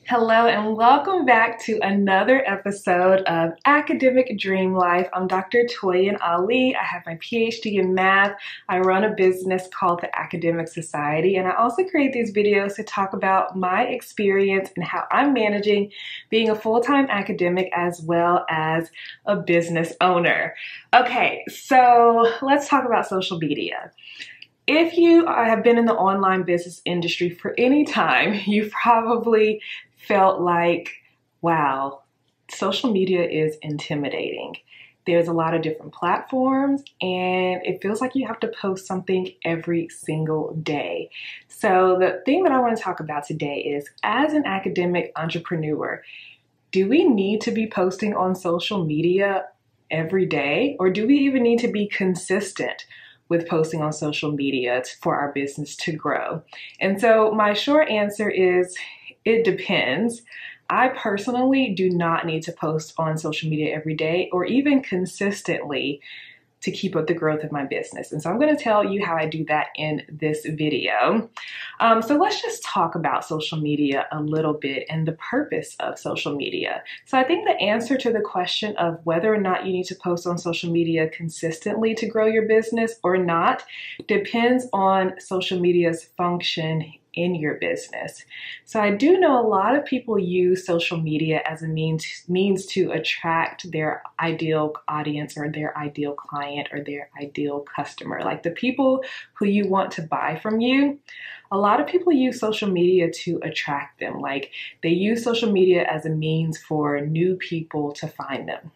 Hello and welcome back to another episode of Academic Dream Life. I'm Dr. Toyin Alli. I have my PhD in math. I run a business called the Academic Society, and I also create these videos to talk about my experience and how I'm managing being a full-time academic as well as a business owner. Okay, so let's talk about social media. If you have been in the online business industry for any time, you've probably felt like, wow, social media is intimidating. There's a lot of different platforms and it feels like you have to post something every single day. So the thing that I want to talk about today is, as an academic entrepreneur, do we need to be posting on social media every day, or do we even need to be consistent with posting on social media for our business to grow? And so my short answer is, it depends. I personally do not need to post on social media every day or even consistently to keep up the growth of my business. And so I'm going to tell you how I do that in this video. So let's just talk about social media a little bit and the purpose of social media. So I think the answer to the question of whether or not you need to post on social media consistently to grow your business or not depends on social media's function in your business. So I do know a lot of people use social media as a means to attract their ideal audience or their ideal client or their ideal customer, like the people who you want to buy from you. A lot of people use social media to attract them. Like, they use social media as a means for new people to find them.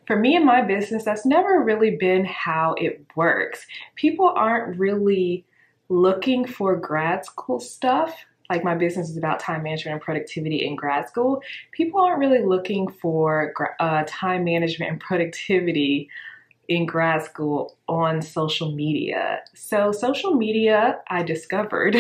For me and my business, that's never really been how it works. People aren't really looking for grad school stuff. Like, my business is about time management and productivity in grad school. People aren't really looking for time management and productivity in grad school on social media. So social media, I discovered,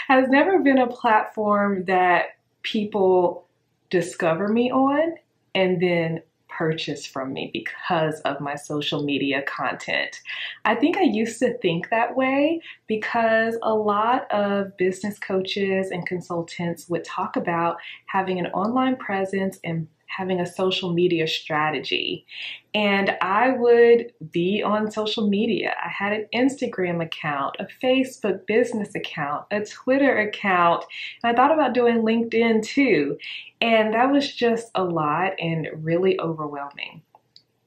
has never been a platform that people discover me on and then purchase from me because of my social media content. I think I used to think that way because a lot of business coaches and consultants would talk about having an online presence and having a social media strategy. And I would be on social media. I had an Instagram account, a Facebook business account, a Twitter account, and I thought about doing LinkedIn too. And that was just a lot and really overwhelming.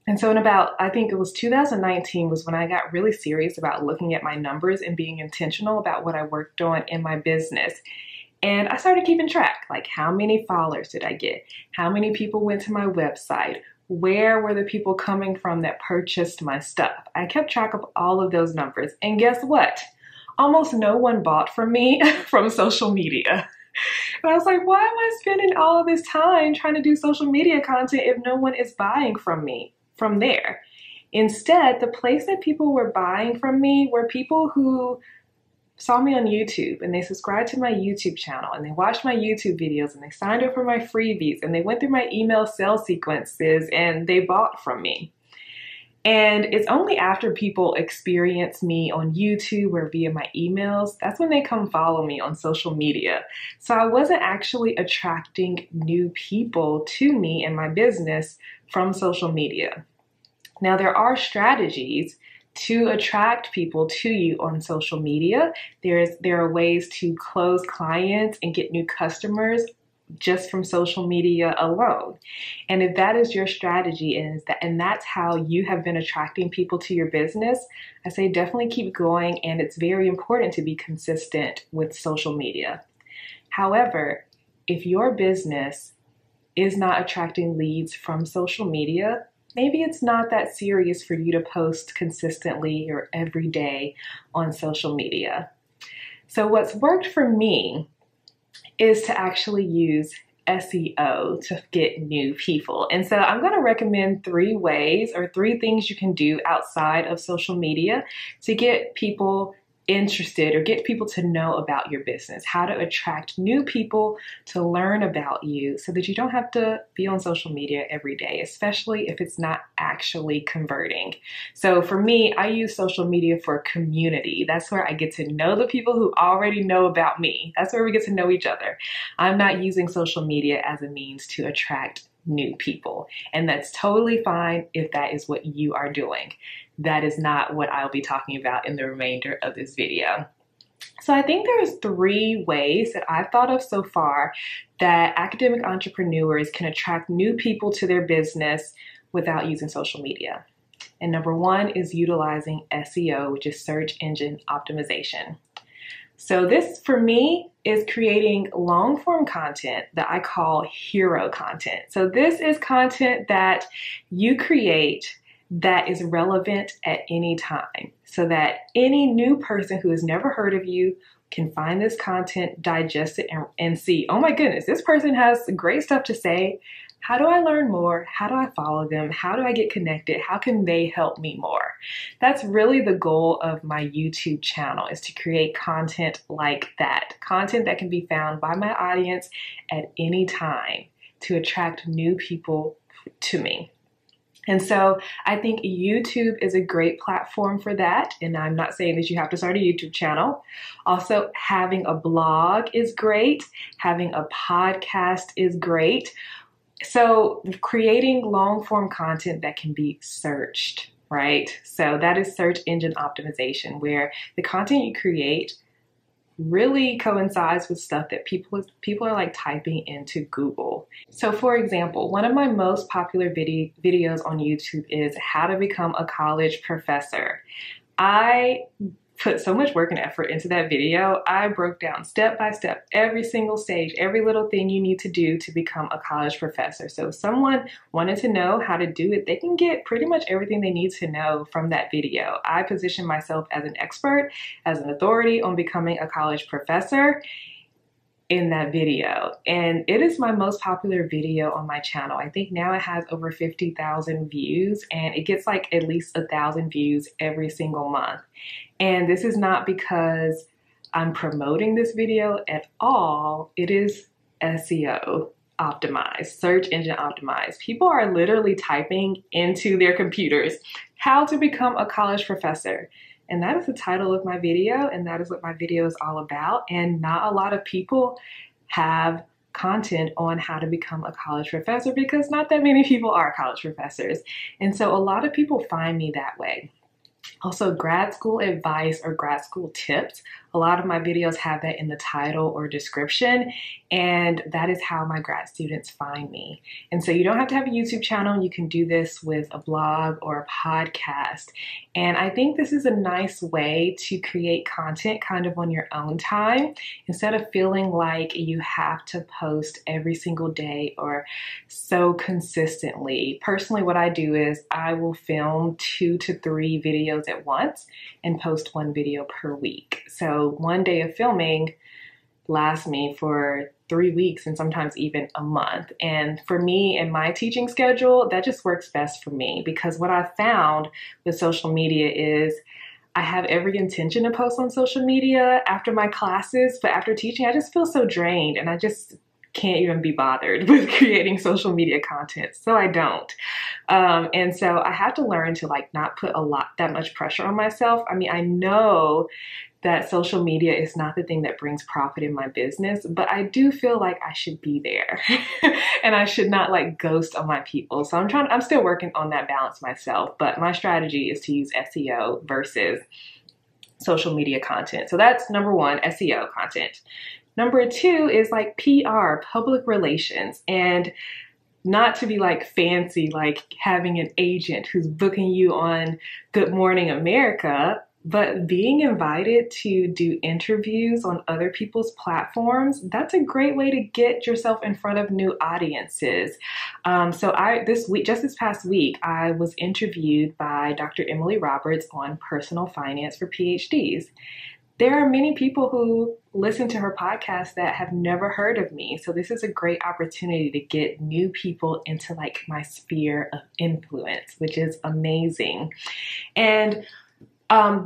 And so in about, I think it was 2019 was when I got really serious about looking at my numbers and being intentional about what I worked on in my business. And I started keeping track, like, how many followers did I get? How many people went to my website? Where were the people coming from that purchased my stuff? I kept track of all of those numbers. And guess what? Almost no one bought from me from social media. And I was like, why am I spending all of this time trying to do social media content if no one is buying from me from there? Instead, the place that people were buying from me were people who saw me on YouTube and they subscribed to my YouTube channel and they watched my YouTube videos and they signed up for my freebies and they went through my email sales sequences and they bought from me. And it's only after people experience me on YouTube or via my emails, that's when they come follow me on social media. So I wasn't actually attracting new people to me and my business from social media. Now, there are strategies to attract people to you on social media. There are ways to close clients and get new customers just from social media alone. And if that is your strategy and that's how you have been attracting people to your business, I say definitely keep going, and it's very important to be consistent with social media. However, if your business is not attracting leads from social media, maybe it's not that serious for you to post consistently or every day on social media. So what's worked for me is to actually use SEO to get new people. And so I'm going to recommend 3 ways or 3 things you can do outside of social media to get people interested or get people to know about your business, how to attract new people to learn about you so that you don't have to be on social media every day, especially if it's not actually converting. So for me, I use social media for community. That's where I get to know the people who already know about me. That's where we get to know each other. I'm not using social media as a means to attract new people. And that's totally fine if that is what you are doing. That is not what I'll be talking about in the remainder of this video. So I think there's 3 ways that I've thought of so far that academic entrepreneurs can attract new people to their business without using social media. And number 1 is utilizing SEO, which is search engine optimization. So this, for me, is creating long form content that I call hero content. So this is content that you create that is relevant at any time so that any new person who has never heard of you can find this content, digest it, and see, oh my goodness, this person has great stuff to say. How do I learn more? How do I follow them? How do I get connected? How can they help me more? That's really the goal of my YouTube channel, is to create content like that. Content that can be found by my audience at any time to attract new people to me. And so I think YouTube is a great platform for that. And I'm not saying that you have to start a YouTube channel. Also, having a blog is great. Having a podcast is great. So creating long form content that can be searched, right? So that is search engine optimization, where the content you create really coincides with stuff that people are like typing into Google. So for example, one of my most popular videos on YouTube is how to become a college professor. I put so much work and effort into that video. I broke down step by step every single stage, every little thing you need to do to become a college professor. So if someone wanted to know how to do it, they can get pretty much everything they need to know from that video. I position myself as an expert, as an authority on becoming a college professor in that video. And it is my most popular video on my channel. I think now it has over 50,000 views, and it gets like at least 1,000 views every single month. And this is not because I'm promoting this video at all. It is SEO optimized, search engine optimized. People are literally typing into their computers, how to become a college professor. And that is the title of my video, and that is what my video is all about. And not a lot of people have content on how to become a college professor because not that many people are college professors. And so a lot of people find me that way. Also, grad school advice or grad school tips. A lot of my videos have that in the title or description, and that is how my grad students find me. And so you don't have to have a YouTube channel. You can do this with a blog or a podcast. And I think this is a nice way to create content kind of on your own time, instead of feeling like you have to post every single day or so consistently. Personally, what I do is I will film 2 to 3 videos at once and post 1 video per week. So one day of filming lasts me for 3 weeks and sometimes even a month. And for me and my teaching schedule, that just works best for me, because what I've found with social media is I have every intention to post on social media after my classes, but after teaching, I just feel so drained and I just can't even be bothered with creating social media content. So I don't. And so I have to learn to like not put that much pressure on myself. I mean, I know that social media is not the thing that brings profit in my business, but I do feel like I should be there and I should not like ghost on my people. So I'm still working on that balance myself, but my strategy is to use SEO versus social media content. So that's number 1, SEO content. Number 2 is like PR, public relations, and not to be like fancy, like having an agent who's booking you on Good Morning America, but being invited to do interviews on other people's platforms. That's a great way to get yourself in front of new audiences. So just this past week, I was interviewed by Dr. Emily Roberts on personal finance for PhDs. There are many people who listen to her podcast that have never heard of me. So this is a great opportunity to get new people into like my sphere of influence, which is amazing. And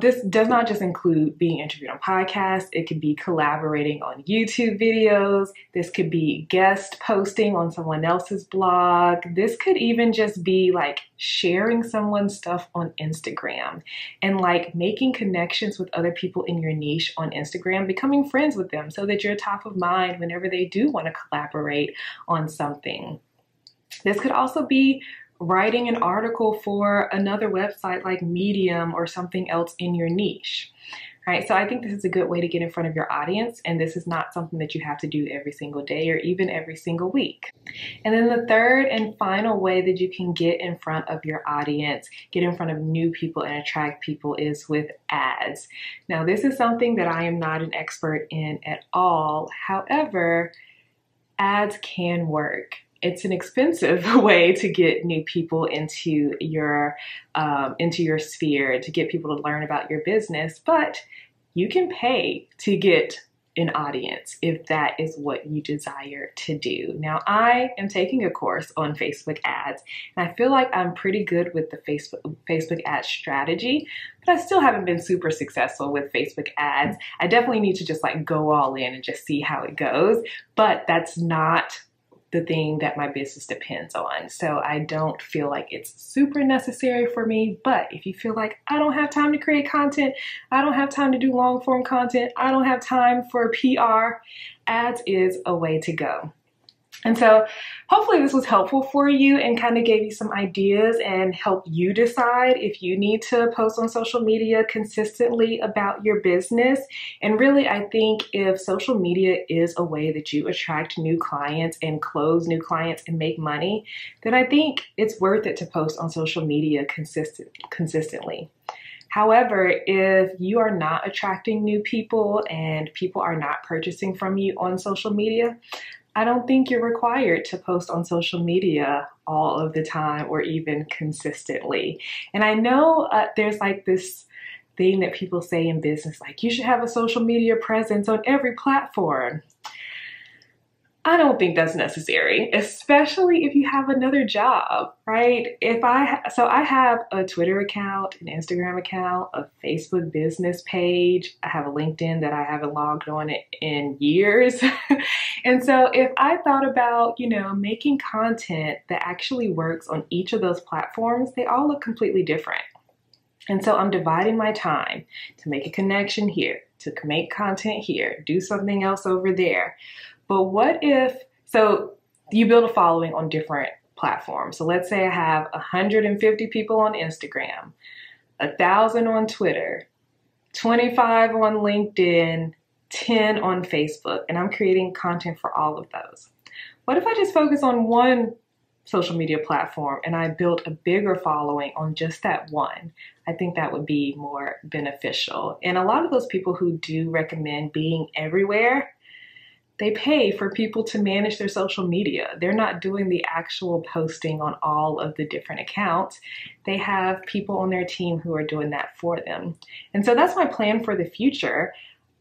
This does not just include being interviewed on podcasts. It could be collaborating on YouTube videos. This could be guest posting on someone else's blog. This could even just be like sharing someone's stuff on Instagram and like making connections with other people in your niche on Instagram, becoming friends with them so that you're top of mind whenever they do want to collaborate on something. This could also be writing an article for another website like Medium or something else in your niche. Right, so I think this is a good way to get in front of your audience, and this is not something that you have to do every single day or even every single week. And then the third and final way that you can get in front of your audience, get in front of new people and attract people, is with ads. Now, this is something that I am not an expert in at all. However, ads can work. It's an expensive way to get new people into your sphere, to get people to learn about your business, but you can pay to get an audience if that is what you desire to do. Now, I am taking a course on Facebook ads, and I feel like I'm pretty good with the Facebook ad strategy, but I still haven't been super successful with Facebook ads. I definitely need to just like go all in and just see how it goes, but that's not the thing that my business depends on. So I don't feel like it's super necessary for me, but if you feel like I don't have time to create content, I don't have time to do long form content, I don't have time for PR, ads is a way to go. And so hopefully this was helpful for you and kind of gave you some ideas and help you decide if you need to post on social media consistently about your business. And really, I think if social media is a way that you attract new clients and close new clients and make money, then I think it's worth it to post on social media consistently. However, if you are not attracting new people and people are not purchasing from you on social media, I don't think you're required to post on social media all of the time or even consistently. And I know there's like this thing that people say in business, like you should have a social media presence on every platform. I don't think that's necessary, especially if you have another job, right? I have a Twitter account, an Instagram account, a Facebook business page. I have a LinkedIn that I haven't logged on in years. And so if I thought about, making content that actually works on each of those platforms, they all look completely different. And so I'm dividing my time to make a connection here, to make content here, do something else over there. But what if, so you build a following on different platforms. So let's say I have 150 people on Instagram, 1,000 on Twitter, 25 on LinkedIn, 10 on Facebook, and I'm creating content for all of those. What if I just focus on one social media platform and I built a bigger following on just that one? I think that would be more beneficial. And a lot of those people who do recommend being everywhere, they pay for people to manage their social media. They're not doing the actual posting on all of the different accounts. They have people on their team who are doing that for them. And so that's my plan for the future.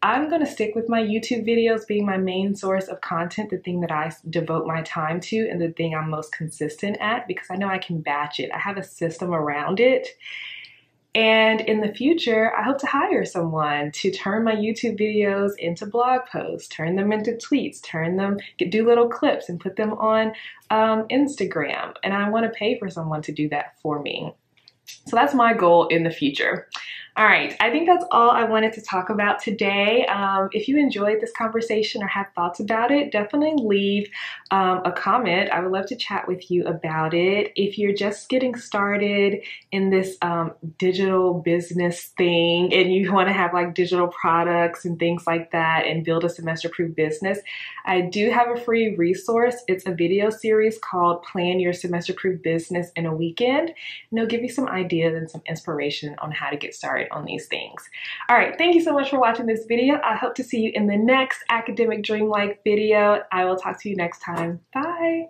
I'm going to stick with my YouTube videos being my main source of content, the thing that I devote my time to and the thing I'm most consistent at, because I know I can batch it. I have a system around it. And in the future, I hope to hire someone to turn my YouTube videos into blog posts, turn them into tweets, do little clips and put them on Instagram. And I want to pay for someone to do that for me. So that's my goal in the future. All right, I think that's all I wanted to talk about today. If you enjoyed this conversation or have thoughts about it, definitely leave a comment. I would love to chat with you about it. If you're just getting started in this digital business thing and you want to have like digital products and things like that and build a semester-proof business, I do have a free resource. It's a video series called Plan Your Semester-Proof Business in a Weekend. And it'll give you some ideas and some inspiration on how to get started on these things. All right, thank you so much for watching this video. I hope to see you in the next Academic Dream Life video. I will talk to you next time. Bye.